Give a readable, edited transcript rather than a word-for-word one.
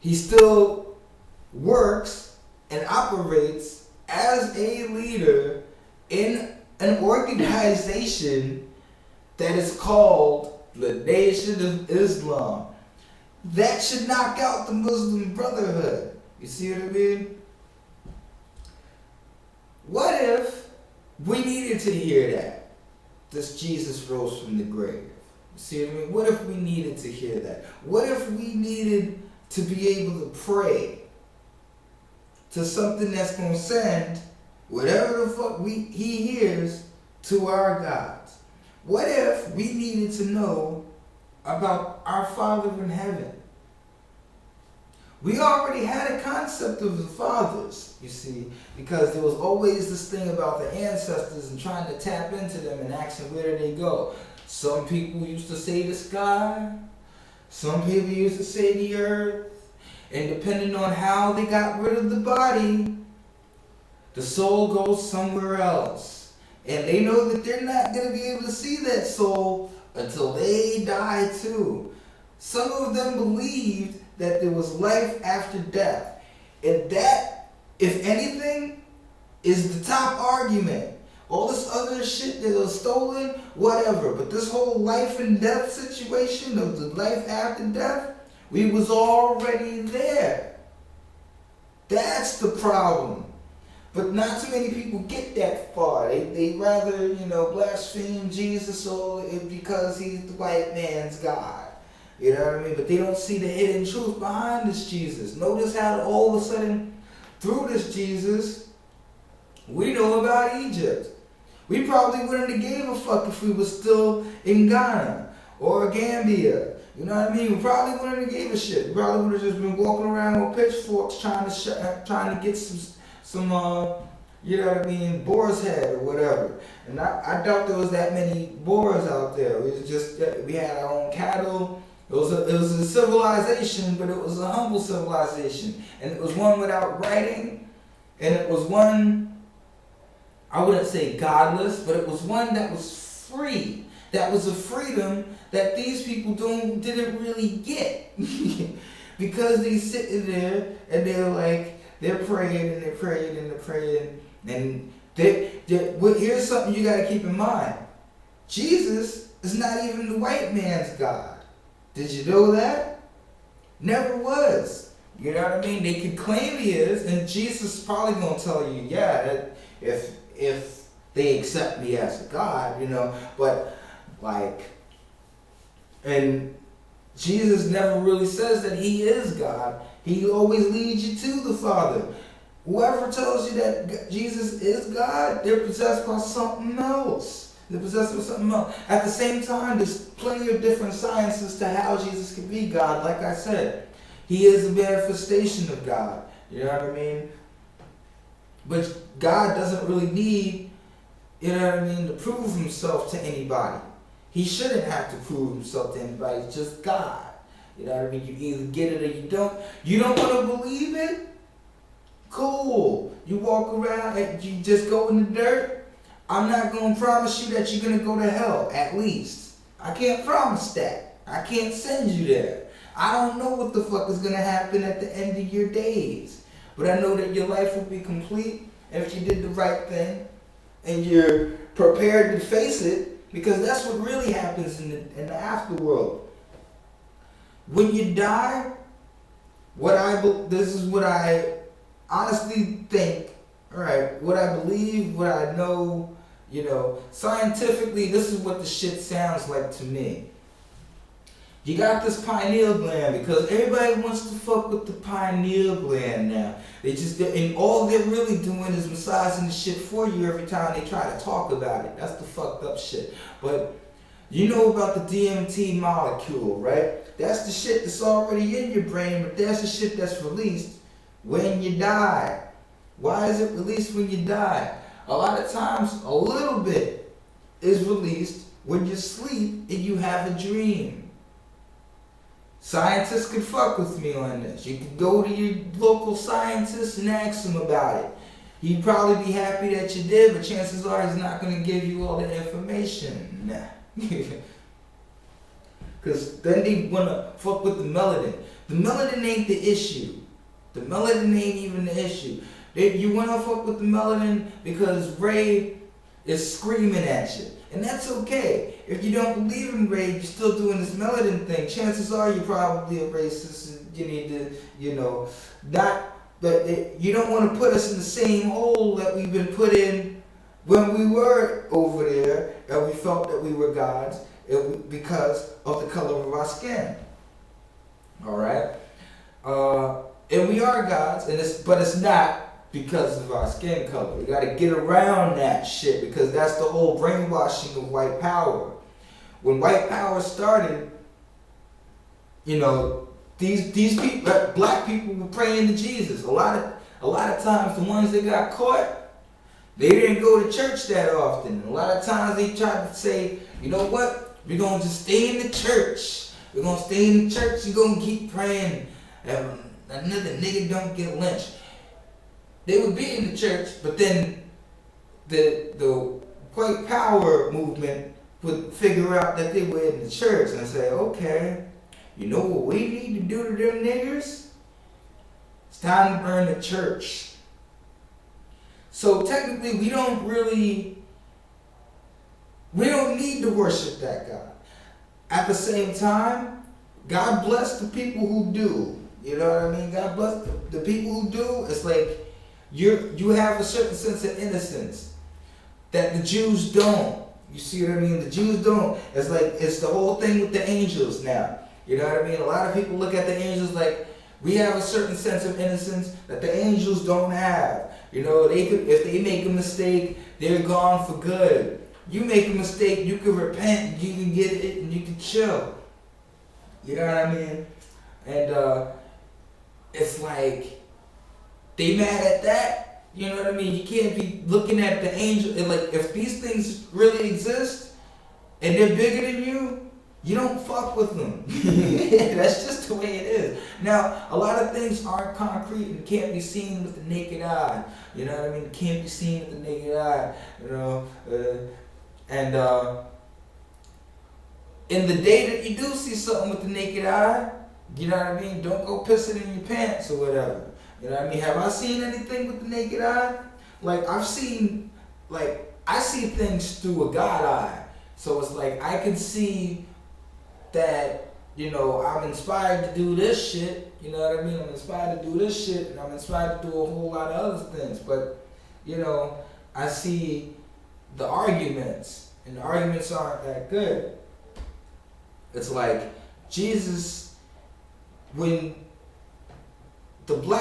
he still works and operates as a leader in an organization that is called the Nation of Islam. That should knock out the Muslim Brotherhood. You see what I mean? What if we needed to hear that? This Jesus rose from the grave. You see what I mean? What if we needed to hear that? What if we needed to be able to pray to something that's going to send whatever the fuck he hears to our gods? What if we needed to know about our Father in heaven? We already had a concept of the fathers, you see, because there was always this thing about the ancestors and trying to tap into them and asking where did they go. Some people used to say the sky, some people used to say the earth, and depending on how they got rid of the body, the soul goes somewhere else. And they know that they're not going to be able to see that soul until they die too. Some of them believed that there was life after death. And that, if anything, is the top argument. All this other shit that was stolen, whatever. But this whole life and death situation of the life after death, we was already there. That's the problem. But not too many people get that far. They rather, blaspheme Jesus because he's the white man's God. You know what I mean? But they don't see the hidden truth behind this Jesus. Notice how all of a sudden, through this Jesus, we know about Egypt. We probably wouldn't have gave a fuck if we were still in Ghana or Gambia. You know what I mean? We probably wouldn't have gave a shit. We probably would have just been walking around with pitchforks trying to get some boar's head or whatever. And I doubt there was that many boars out there. We had our own cattle. It was a civilization, but it was a humble civilization. And it was one without writing. And it was one, I wouldn't say godless, but it was one that was free. That was a freedom that these people didn't really get. Because they sitting there and they're praying and they're praying and they're praying. And here's something you got to keep in mind. Jesus is not even the white man's God. Did you know that? Never was. You know what I mean? They could claim he is, and Jesus is probably going to tell you, yeah, if they accept me as a God, but and Jesus never really says that he is God. He always leads you to the Father. Whoever tells you that Jesus is God, they're possessed by something else. They're possessed with something else. At the same time, there's plenty of different sciences to how Jesus can be God. Like I said, he is a manifestation of God. You know what I mean? But God doesn't really need, to prove himself to anybody. He shouldn't have to prove himself to anybody. He's just God. You know what I mean? You either get it or you don't. You don't want to believe it? Cool. You walk around and you just go in the dirt. I'm not going to promise you that you're going to go to hell, at least. I can't promise that. I can't send you there. I don't know what the fuck is going to happen at the end of your days. But I know that your life will be complete if you did the right thing and you're prepared to face it, because that's what really happens in the afterworld. When you die, this is what I honestly think, alright, what I believe, what I know, scientifically, this is what the shit sounds like to me. You got this pineal gland, because everybody wants to fuck with the pineal gland now. And all they're really doing is massaging the shit for you every time they try to talk about it. That's the fucked up shit. But you know about the DMT molecule, right? That's the shit that's already in your brain, but that's the shit that's released when you die. Why is it released when you die? A lot of times, a little bit is released when you sleep and you have a dream. Scientists can fuck with me on this. You can go to your local scientist and ask him about it. He'd probably be happy that you did, but chances are he's not going to give you all the information. Nah. Because then they want to fuck with the melanin. The melanin ain't the issue. The melanin ain't even the issue. You want to fuck with the melanin because Ray is screaming at you. And that's okay. If you don't believe in Ray, you're still doing this melanin thing. Chances are you're probably a racist and you need to, you don't want to put us in the same hole that we've been put in when we were over there and we felt that we were gods because of the color of our skin. Alright? And we are gods, but it's not because of our skin color. We gotta get around that shit because that's the whole brainwashing of white power. When white power started, these people, black people were praying to Jesus. A lot of times the ones that got caught, they didn't go to church that often. A lot of times they tried to say, you know what? We're gonna just stay in the church. We're gonna stay in the church and gonna keep praying. And another nigga don't get lynched. They would be in the church, but then the white power movement would figure out that they were in the church and say, okay, you know what we need to do to them niggers? It's time to burn the church. So technically we don't need to worship that God. At the same time, God bless the people who do. You know what I mean? God bless the people who do. It's like you have a certain sense of innocence that the Jews don't. You see what I mean? The Jews don't. It's like it's the whole thing with the angels now. You know what I mean? A lot of people look at the angels like we have a certain sense of innocence that the angels don't have. If they make a mistake, they're gone for good. You make a mistake, you can repent, you can get it, and you can chill. You know what I mean? And it's like they mad at that. You know what I mean? You can't be looking at the angel and like if these things really exist and they're bigger than you, you don't fuck with them. That's just the way it is. Now, a lot of things aren't concrete and can't be seen with the naked eye. You know what I mean? Can't be seen with the naked eye. In the day that you do see something with the naked eye, you know what I mean? Don't go pissing in your pants or whatever. You know what I mean? Have I seen anything with the naked eye? I see things through a God eye. So it's like I can see that, I'm inspired to do this shit. You know what I mean? I'm inspired to do this shit and I'm inspired to do a whole lot of other things. But, I see the arguments and the arguments aren't that good. It's like Jesus, when the black